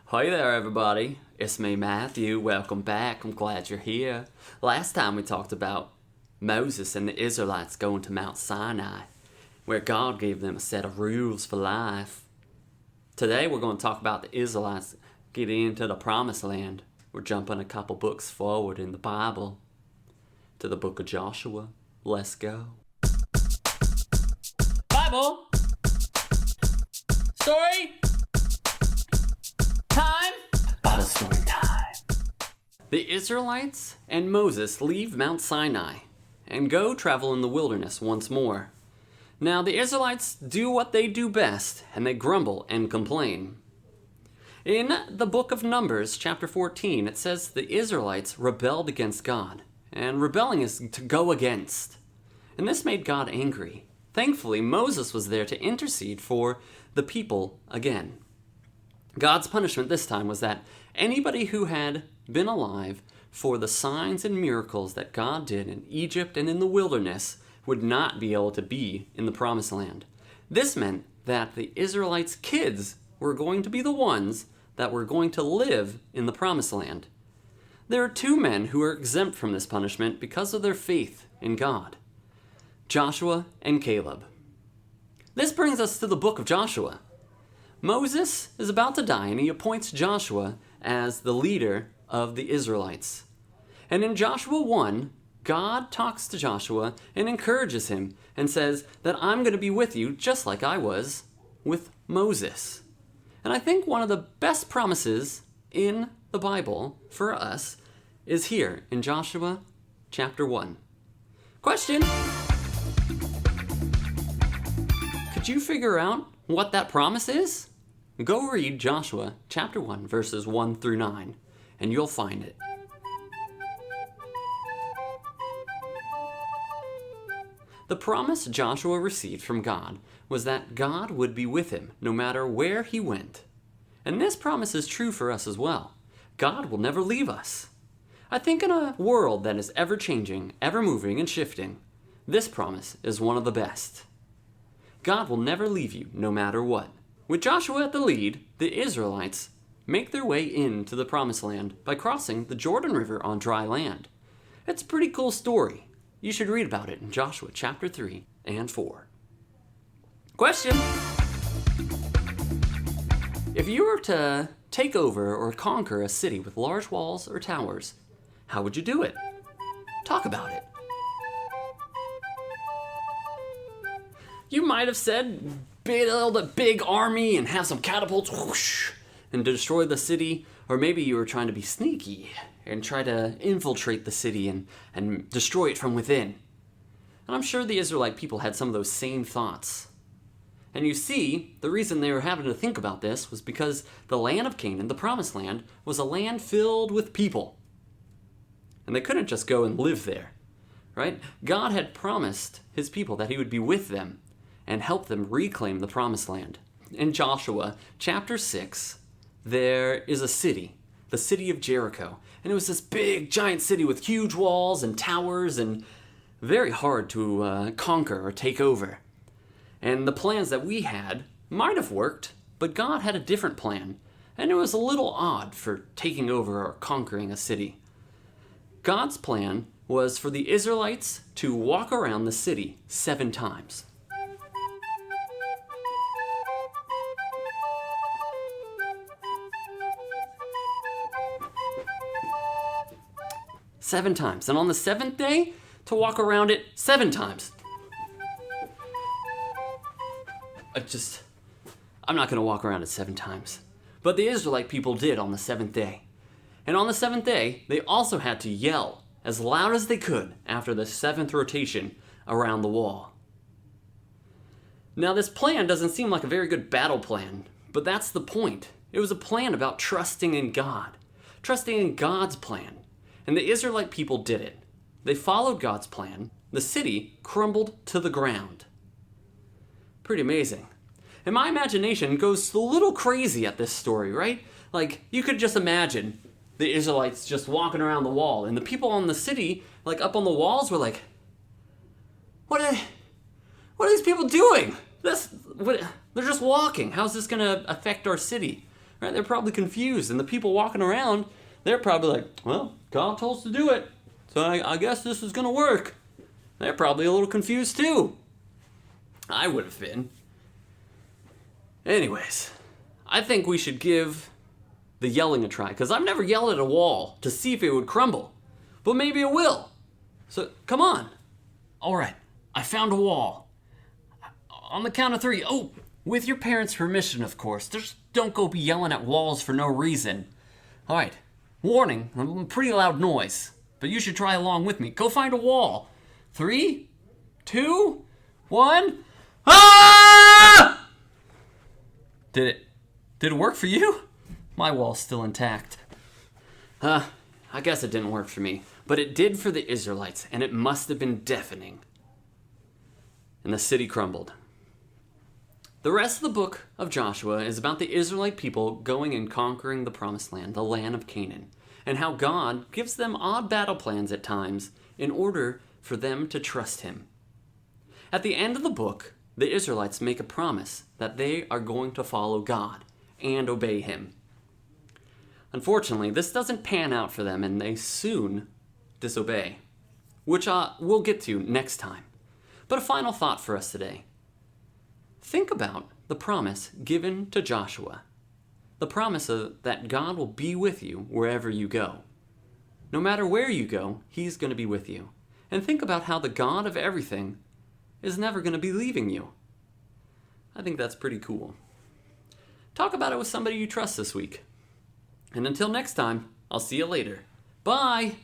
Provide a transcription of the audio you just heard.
Hi there, everybody. It's me, Matthew. Welcome back. I'm glad you're here. Last time we talked about Moses and the Israelites going to Mount Sinai, where God gave them a set of rules for life. Today we're going to talk about the Israelites getting into the Promised Land. We're jumping a couple books forward in the Bible to the book of Joshua. Let's go. Bible story time. Bible story time. The Israelites and Moses leave Mount Sinai and go travel in the wilderness once more. Now the Israelites do what they do best, and they grumble and complain. In the book of Numbers, chapter 14, it says the Israelites rebelled against God, and rebelling is to go against. And this made God angry. Thankfully, Moses was there to intercede for the people again. God's punishment this time was that anybody who had been alive for the signs and miracles that God did in Egypt and in the wilderness would not be able to be in the Promised Land. This meant that the Israelites' kids were going to be the ones that were going to live in the Promised Land. There are two men who are exempt from this punishment because of their faith in God: Joshua and Caleb. This brings us to the book of Joshua. Moses is about to die, and he appoints Joshua as the leader of the Israelites. And in Joshua 1, God talks to Joshua and encourages him and says that I'm going to be with you just like I was with Moses. And I think one of the best promises in the Bible for us is here in Joshua chapter 1. Question: could you figure out what that promise is? Go read Joshua chapter 1 verses 1 through 9 and you'll find it. The promise Joshua received from God was that God would be with him no matter where he went. And this promise is true for us as well. God will never leave us. I think in a world that is ever changing, ever moving and shifting, this promise is one of the best. God will never leave you no matter what. With Joshua at the lead, the Israelites make their way into the Promised Land by crossing the Jordan River on dry land. It's a pretty cool story. You should read about it in Joshua chapter 3 and 4. Question: if you were to take over or conquer a city with large walls or towers, how would you do it? Talk about it. You might have said build a big army and have some catapults whoosh, and destroy the city, or maybe you were trying to be sneaky and try to infiltrate the city and destroy it from within. And I'm sure the Israelite people had some of those same thoughts. And you see, the reason they were having to think about this was because the land of Canaan, the Promised Land, was a land filled with people. And they couldn't just go and live there, right? God had promised his people that he would be with them and help them reclaim the Promised Land. In Joshua chapter 6, there is a city, the city of Jericho. And it was this big, giant city with huge walls and towers and very hard to conquer or take over. And the plans that we had might have worked, but God had a different plan. And it was a little odd for taking over or conquering a city. God's plan was for the Israelites to walk around the city 7 times. Seven times. And on the 7th day, to walk around it 7 times. I'm not going to walk around it 7 times. But the Israelite people did on the 7th day. And on the 7th day, they also had to yell as loud as they could after the 7th rotation around the wall. Now, this plan doesn't seem like a very good battle plan, but that's the point. It was a plan about trusting in God, trusting in God's plan. And the Israelite people did it. They followed God's plan. The city crumbled to the ground. Pretty amazing. And my imagination goes a little crazy at this story, right? Like, you could just imagine the Israelites just walking around the wall, and the people on the city, like up on the walls, were like, what are these people doing? They're just walking. How's this going to affect our city? right? They're probably confused, and the people walking around, they're probably like, well, God told us to do it, so I guess this is going to work. They're probably a little confused too. I would have been. Anyways, I think we should give the yelling a try, because I've never yelled at a wall to see if it would crumble, but maybe it will. So, come on. All right, I found a wall. On the count of 3. Oh, with your parents' permission, of course. Just don't go be yelling at walls for no reason. All right, warning, I'm a pretty loud noise, but you should try along with me. Go find a wall. 3, 2, 1. Ah! Did it work for you? My wall's still intact. I guess it didn't work for me, but it did for the Israelites, and it must have been deafening. And the city crumbled. The rest of the book of Joshua is about the Israelite people going and conquering the promised land, the land of Canaan, and how God gives them odd battle plans at times in order for them to trust him. At the end of the book, the Israelites make a promise that they are going to follow God and obey him. Unfortunately, this doesn't pan out for them, and they soon disobey, which we'll get to next time. But a final thought for us today. Think about the promise given to Joshua. The promise that God will be with you wherever you go. No matter where you go, he's going to be with you. And think about how the God of everything is never going to be leaving you. I think that's pretty cool. Talk about it with somebody you trust this week. And until next time, I'll see you later. Bye!